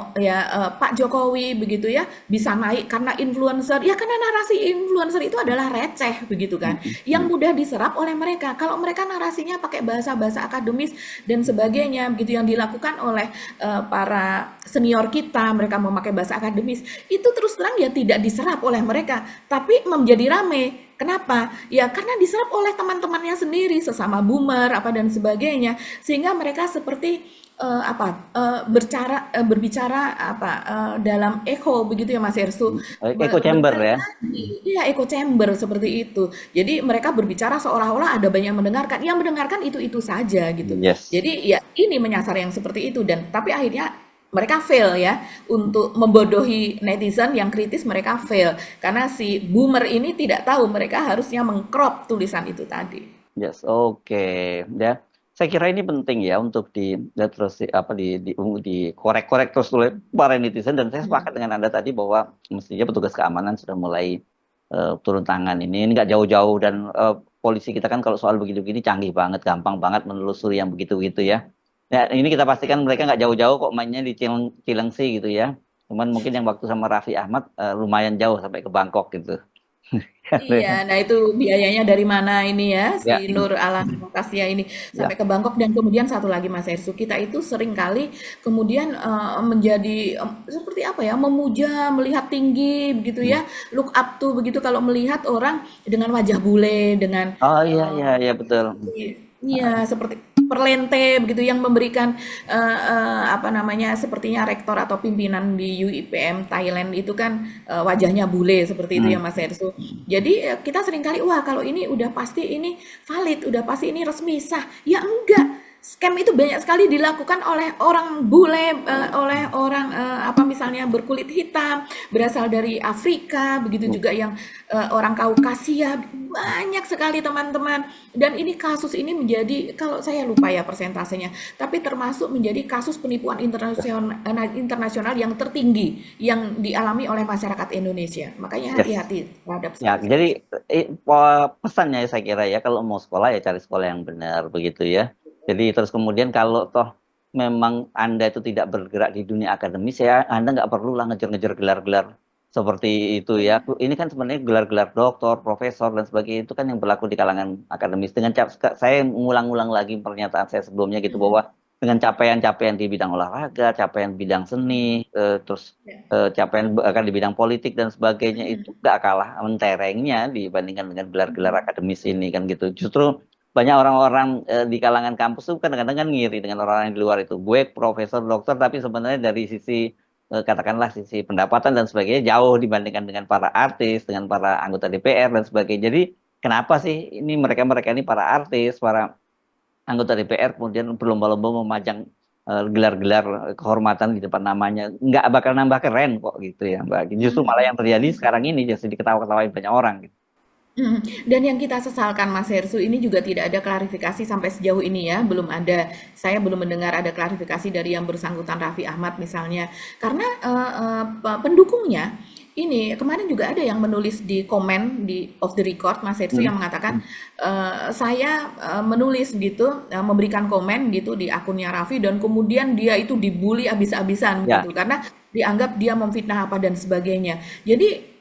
Pak Jokowi begitu ya bisa naik karena influencer, ya karena narasi influencer itu adalah receh begitu kan, yang mudah diserap oleh mereka. Kalau mereka narasinya pakai bahasa akademis dan sebagainya begitu, yang dilakukan oleh para senior kita, mereka memakai bahasa akademis, itu terus terang ya tidak diserap oleh mereka, tapi menjadi rame. Kenapa? Ya karena diserap oleh teman-temannya sendiri, sesama boomer apa dan sebagainya, sehingga mereka seperti berbicara dalam echo begitu ya Mas Hersu. Echo chamber ya. Iya, echo chamber seperti itu. Jadi mereka berbicara seolah-olah ada banyak yang mendengarkan. Yang mendengarkan itu saja gitu. Yes. Jadi ya ini menyasar yang seperti itu, dan tapi akhirnya mereka fail ya untuk membodohi netizen yang kritis. Mereka fail karena si boomer ini tidak tahu mereka harusnya mengcrop tulisan itu tadi. Yes, oke. Ya. Saya kira ini penting ya untuk terus korek-korek terus oleh para netizen, dan saya sepakat dengan Anda tadi bahwa mestinya petugas keamanan sudah mulai turun tangan ini nggak jauh-jauh, dan polisi kita kan kalau soal begini-begini canggih banget, gampang banget menelusuri yang begitu-begitu ya. Ya, ini kita pastikan mereka nggak jauh-jauh kok mainnya di Cilengsi gitu ya. Cuman mungkin yang waktu sama Raffi Ahmad lumayan jauh sampai ke Bangkok gitu. Iya, nah itu biayanya dari mana ini ya, Ya. si Nur Alam Tasya ini Ya. sampai ke Bangkok. Dan kemudian satu lagi Mas Hersu, kita itu sering kali kemudian menjadi seperti apa ya, memuja, melihat tinggi begitu ya, look up to begitu kalau melihat orang dengan wajah bule, dengan Oh iya iya iya betul. iya seperti perlente begitu yang memberikan apa namanya sepertinya rektor atau pimpinan di UIPM Thailand itu kan wajahnya bule seperti itu ya Mas Ersu. Jadi kita seringkali wah kalau ini udah pasti ini valid, udah pasti ini resmi sah. Ya enggak. Scam itu banyak sekali dilakukan oleh orang bule, oleh orang apa misalnya berkulit hitam, berasal dari Afrika, begitu juga yang orang Kaukasia, banyak sekali teman-teman. Dan ini kasus ini menjadi, kalau saya lupa ya persentasenya, tapi termasuk menjadi kasus penipuan internasional yang tertinggi yang dialami oleh masyarakat Indonesia. Makanya Yes. hati-hati terhadap Ya, scam. jadi pesannya saya kira ya kalau mau sekolah ya cari sekolah yang benar begitu ya. Jadi terus kemudian kalau toh memang Anda itu tidak bergerak di dunia akademis ya Anda nggak perlu lah ngejar-ngejar gelar-gelar seperti itu ya. Ini kan sebenarnya gelar-gelar doktor, profesor dan sebagainya itu kan yang berlaku di kalangan akademis. Saya mengulang-ulang lagi pernyataan saya sebelumnya gitu bahwa dengan capaian-capaian di bidang olahraga, capaian bidang seni, terus capaian bahkan di bidang politik dan sebagainya itu nggak kalah menterengnya dibandingkan dengan gelar-gelar akademis ini kan gitu. Justru banyak orang-orang di kalangan kampus tuh kadang-kadang kan ngiri dengan orang-orang yang di luar itu. Gue profesor, dokter, tapi sebenarnya dari sisi katakanlah sisi pendapatan dan sebagainya jauh dibandingkan dengan para artis, dengan para anggota DPR dan sebagainya. Jadi kenapa sih ini mereka-mereka ini para artis, para anggota DPR kemudian berlomba-lomba memajang gelar-gelar kehormatan di depan namanya, nggak bakal nambah keren kok gitu ya Mbak. Justru malah yang terjadi sekarang ini jadi diketawa-ketawain banyak orang gitu. Dan yang kita sesalkan Mas Hersu ini juga tidak ada klarifikasi sampai sejauh ini ya, belum ada. Saya belum mendengar ada klarifikasi dari yang bersangkutan Raffi Ahmad misalnya, karena pendukungnya ini kemarin juga ada yang menulis di komen di off the record Mas Hersu yang mengatakan saya menulis gitu, memberikan komen gitu di akunnya Raffi dan kemudian dia itu dibully habis-habisan Ya, gitu karena dianggap dia memfitnah apa dan sebagainya. Jadi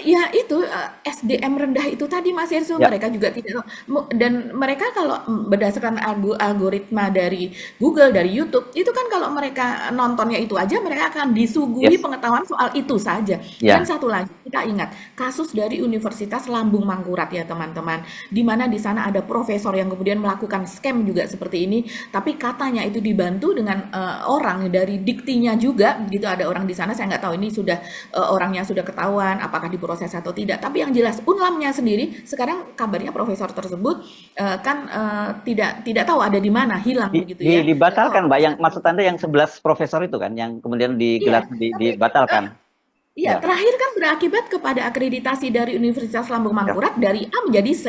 ya itu, SDM rendah itu tadi Mas Yerso, ya, mereka juga tidak dan mereka kalau berdasarkan algoritma dari Google, dari YouTube, itu kan kalau mereka nontonnya itu aja, mereka akan disuguhi yes, pengetahuan soal itu saja. Dan ya, satu lagi, kita ingat, kasus dari Universitas Lambung Mangkurat ya teman-teman, di mana di sana ada profesor yang kemudian melakukan scam juga seperti ini, tapi katanya itu dibantu dengan orang dari diktinya juga, begitu ada orang di sana, saya nggak tahu ini sudah orangnya sudah ketahuan, apakah diproses atau tidak. Tapi yang jelas Unlamnya sendiri sekarang kabarnya profesor tersebut tidak tahu ada di mana, hilang begitu ya. Nggak tahu dibatalkan Mbak. apakah Yang maksud Anda yang 11 profesor itu kan yang kemudian iya, tapi dibatalkan. iya, Ya, terakhir kan berakibat kepada akreditasi dari Universitas Lambung ya, Mangkurat dari A menjadi C.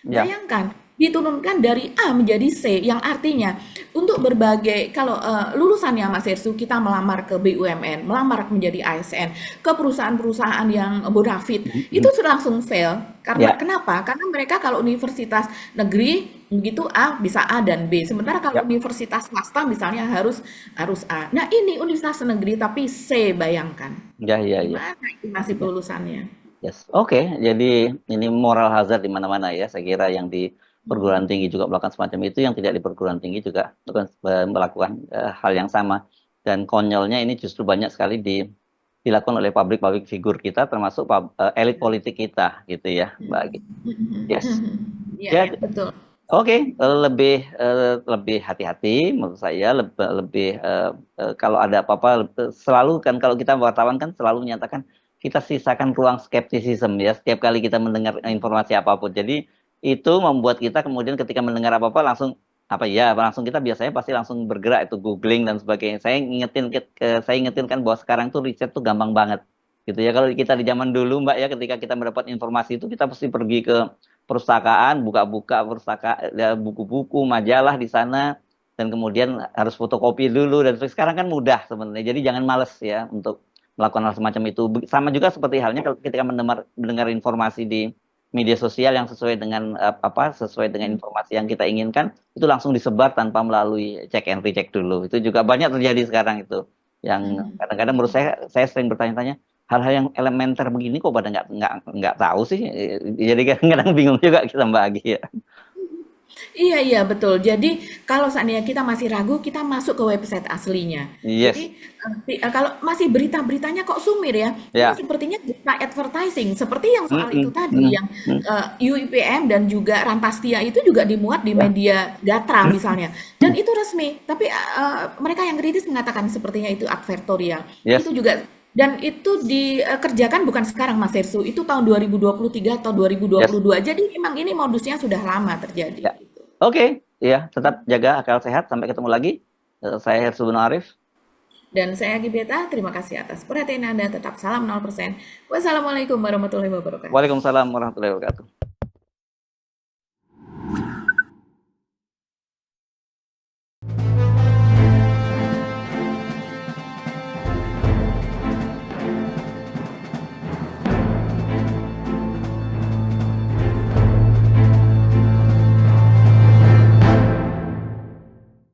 ya, Bayangkan, diturunkan dari A menjadi C, yang artinya untuk berbagai, kalau lulusannya Mas Hersu, kita melamar ke BUMN, melamar menjadi ASN, ke perusahaan-perusahaan yang bonafit, itu sudah langsung fail. Karena ya, kenapa? Karena mereka kalau universitas negeri begitu A bisa A dan B. Sementara kalau ya, universitas swasta misalnya harus harus A. Nah, ini universitas negeri tapi C, bayangkan. ya, ya, ya. Gimana itu nasib lulusannya? Yes. Oke, jadi ini moral hazard di mana-mana ya. Saya kira yang di perguruan tinggi juga melakukan semacam itu, yang tidak di perguruan tinggi juga melakukan hal yang sama. Dan konyolnya ini justru banyak sekali dilakukan oleh pabrik-pabrik figur kita, termasuk elit politik kita, gitu ya, Mbak Agi. Yes. Iya, Ya, ya, betul. oke, lebih hati-hati menurut saya, lebih kalau ada apa-apa selalu kan kalau kita wartawan kan selalu menyatakan kita sisakan ruang skeptisisme ya setiap kali kita mendengar informasi apapun. Jadi itu membuat kita kemudian ketika mendengar apa-apa langsung apa ya langsung kita biasanya pasti langsung bergerak itu googling dan sebagainya. Saya ingetin kan bahwa sekarang tuh riset tuh gampang banget gitu ya. Kalau kita di zaman dulu Mbak ya ketika kita mendapat informasi itu kita pasti pergi ke perpustakaan, buka-buka buku-buku, majalah di sana, dan kemudian harus fotokopi dulu. Dan sekarang kan mudah sebenarnya. Jadi jangan males ya untuk melakukan hal semacam itu. Sama juga seperti halnya kalau ketika mendengar informasi di media sosial yang sesuai dengan sesuai dengan informasi yang kita inginkan, itu langsung disebar tanpa melalui cek and recheck dulu. Itu juga banyak terjadi sekarang itu. Yang kadang-kadang menurut saya sering bertanya-tanya, hal-hal yang elementer begini kok pada nggak tahu sih. Jadi kadang-kadang bingung juga kita Mbak Agi ya. Iya, iya, betul. Jadi kalau seandainya kita masih ragu, kita masuk ke website aslinya. Yes. Jadi kalau masih berita-beritanya kok sumir ya, ini Ya. sepertinya berita advertising. Seperti yang soal itu Mm-mm, tadi, mm, yang mm, UIPM dan juga Rantastia itu juga dimuat di ya. media Gatra Mm, misalnya. Dan itu resmi. Tapi mereka yang kritis mengatakan sepertinya itu advertorial. Yes. Itu juga dan itu dikerjakan bukan sekarang Mas Hersu, itu tahun 2023 atau Yes. 2022. Jadi memang ini modusnya sudah lama terjadi Ya. gitu. Oke, ya, tetap jaga akal sehat. Sampai ketemu lagi. Saya Hersu Bin Arif. Dan saya Gibeta, terima kasih atas perhatian Anda. Tetap salam 0%. Wassalamualaikum warahmatullahi wabarakatuh. Waalaikumsalam warahmatullahi wabarakatuh.